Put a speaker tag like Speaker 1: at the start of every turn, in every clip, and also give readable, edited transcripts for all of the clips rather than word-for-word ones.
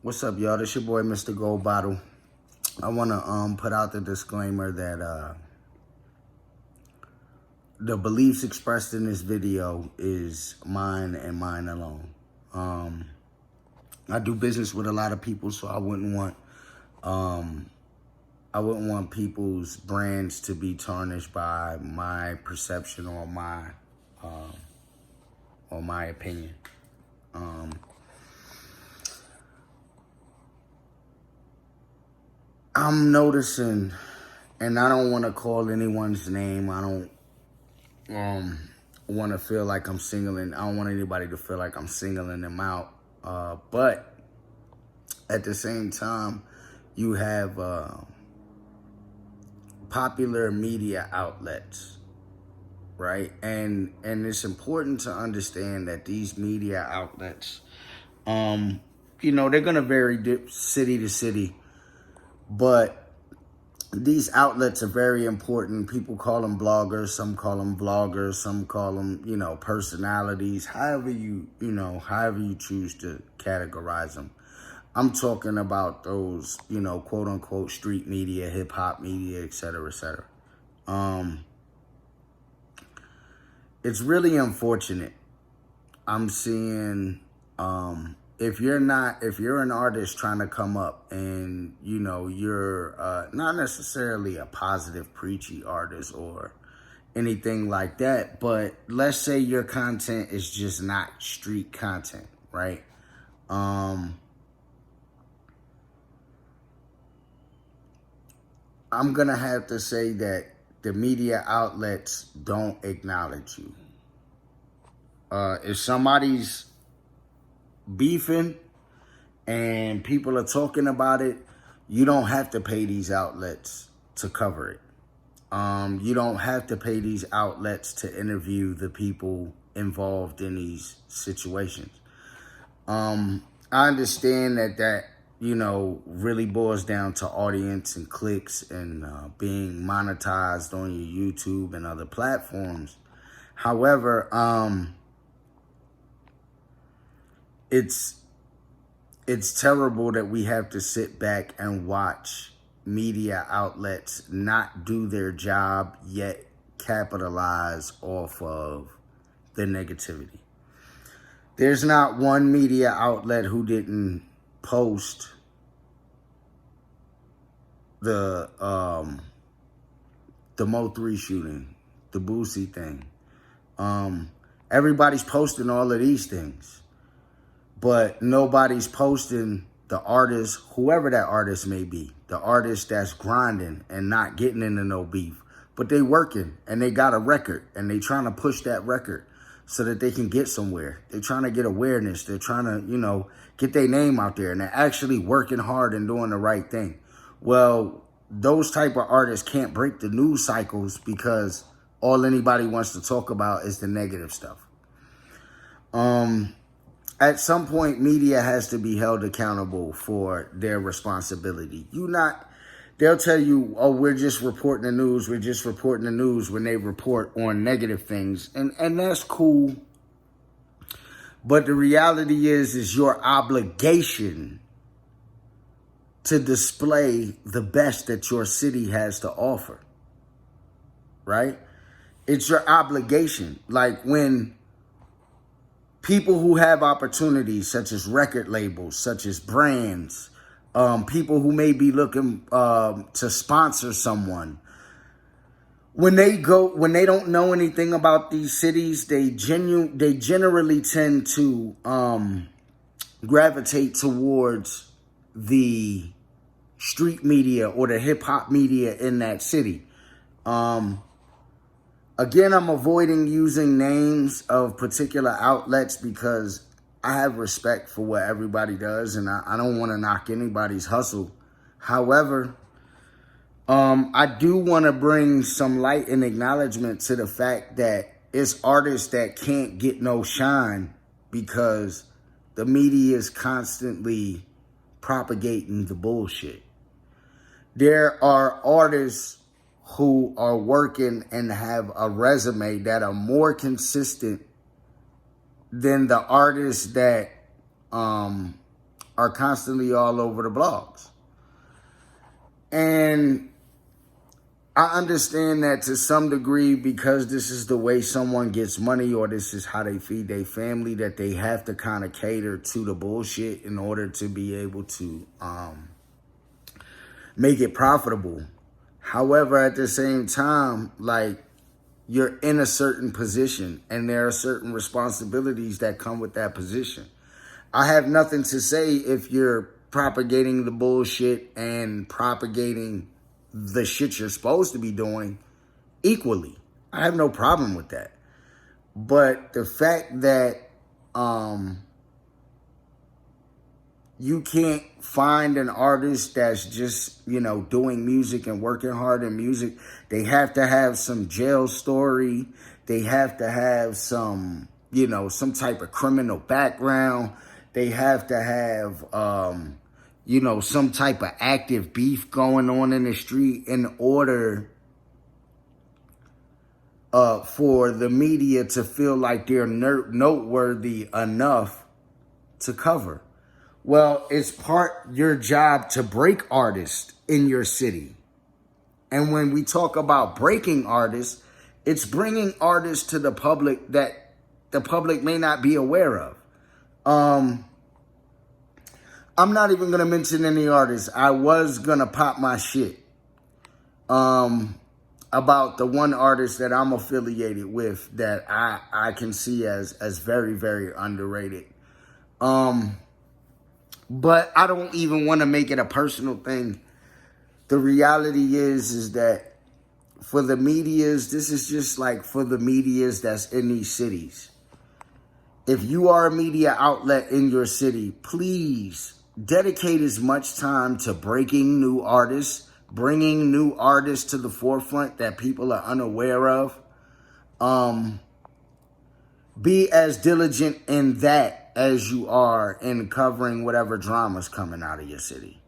Speaker 1: What's up, y'all? This your boy, Mr. Gold Bottle. I want to put out the disclaimer that the beliefs expressed in this video is mine and mine alone. I do business with a lot of people, so I wouldn't want people's brands to be tarnished by my perception or my opinion. I'm noticing, and I don't want to call anyone's name. I don't want to feel like I don't want anybody to feel like I'm singling them out. But at the same time, you have popular media outlets, right? And it's important to understand that these media outlets, they're going to vary city to city. But these outlets are very important. People call them bloggers, some call them vloggers, some call them, personalities, however you choose to categorize them. I'm talking about those, quote unquote street media, hip hop media, et cetera, et cetera. It's really unfortunate. I'm seeing, if you're an artist trying to come up and, you're not necessarily a positive, preachy artist or anything like that, but let's say your content is just not street content, right? I'm going to have to say that the media outlets don't acknowledge you. If somebody's beefing and people are talking about it, you don't have to pay these outlets to cover it. You don't have to pay these outlets to interview the people involved in these situations. I understand that really boils down to audience and clicks and being monetized on your YouTube and other platforms. However, it's terrible that we have to sit back and watch media outlets not do their job yet capitalize off of the negativity. There's not one media outlet who didn't post the Mo3 shooting, the Boosie thing. Everybody's posting all of these things. But nobody's posting the artist, whoever that artist may be, the artist that's grinding and not getting into no beef. But they working and they got a record and they trying to push that record so that they can get somewhere. They're trying to get awareness. They're trying to, get their name out there, and they're actually working hard and doing the right thing. Well, those type of artists can't break the news cycles because all anybody wants to talk about is the negative stuff. At some point, media has to be held accountable for their responsibility. They'll tell you, oh, we're just reporting the news. We're just reporting the news when they report on negative things. And that's cool. But the reality is your obligation to display the best that your city has to offer. Right? It's your obligation. Like when people who have opportunities, such as record labels, such as brands, people who may be looking to sponsor someone, when they don't know anything about these cities, they generally tend to gravitate towards the street media or the hip hop media in that city. Again, I'm avoiding using names of particular outlets because I have respect for what everybody does, and I don't want to knock anybody's hustle. However, I do want to bring some light and acknowledgement to the fact that it's artists that can't get no shine because the media is constantly propagating the bullshit. There are artists who are working and have a resume that are more consistent than the artists that are constantly all over the blogs. And I understand that to some degree, because this is the way someone gets money or this is how they feed their family, that they have to kind of cater to the bullshit in order to be able to make it profitable. However, at the same time, like, you're in a certain position and there are certain responsibilities that come with that position. I have nothing to say if you're propagating the bullshit and propagating the shit you're supposed to be doing equally. I have no problem with that. But the fact that you can't find an artist that's just, you know, doing music and working hard in music. They have to have some jail story. They have to have some, you know, some type of criminal background. They have to have, you know, some type of active beef going on in the street in order for the media to feel like they're noteworthy enough to cover. Well, it's part your job to break artists in your city. And when we talk about breaking artists, it's bringing artists to the public that the public may not be aware of. I'm not even going to mention any artists. I was going to pop my shit about the one artist that I'm affiliated with that I can see as very, very underrated. But I don't even want to make it a personal thing. The reality is that for the medias, this is just like for the medias that's in these cities. If you are a media outlet in your city, please dedicate as much time to breaking new artists, bringing new artists to the forefront that people are unaware of. Be as diligent in that as you are in covering whatever drama's coming out of your city.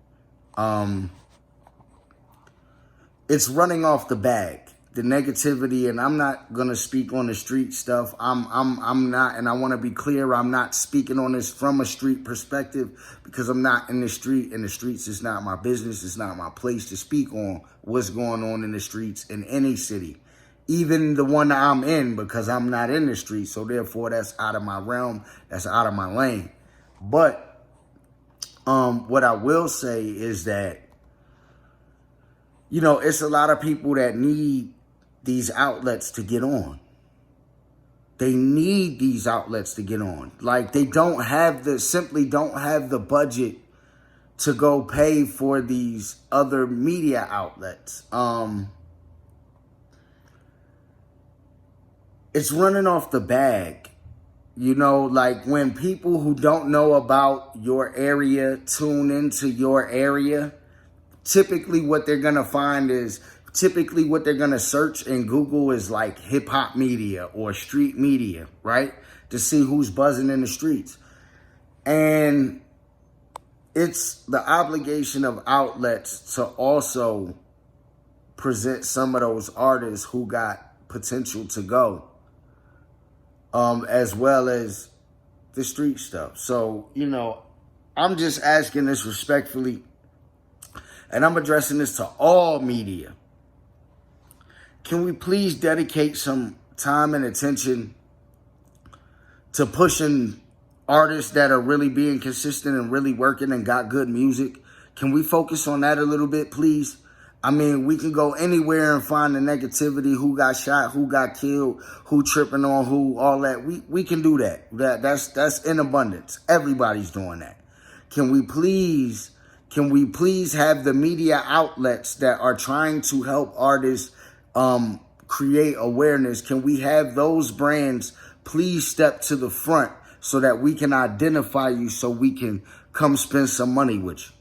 Speaker 1: It's running off the bag, the negativity, and I'm not gonna speak on the street stuff. I'm not, and I want to be clear. I'm not speaking on this from a street perspective because I'm not in the street, and the streets is not my business. It's not my place to speak on what's going on in the streets in any city, even the one that I'm in, because I'm not in the street. So therefore, that's out of my realm. That's out of my lane. But what I will say is that, you know, it's a lot of people that need these outlets to get on. They need these outlets to get on. Like, they simply don't have the budget to go pay for these other media outlets. It's running off the bag. You know, like when people who don't know about your area tune into your area, typically what they're going to find is, what they're going to search in Google is like hip hop media or street media, right? To see who's buzzing in the streets. And it's the obligation of outlets to also present some of those artists who got potential to go, as well as the street stuff. So, you know, I'm just asking this respectfully, and I'm addressing this to all media. Can we please dedicate some time and attention to pushing artists that are really being consistent and really working and got good music? Can we focus on that a little bit, please? I mean, we can go anywhere and find the negativity, who got shot, who got killed, who tripping on who, all that. We can do that. That's in abundance. Everybody's doing that. Can we please have the media outlets that are trying to help artists create awareness? Can we have those brands please step to the front so that we can identify you, so we can come spend some money with you?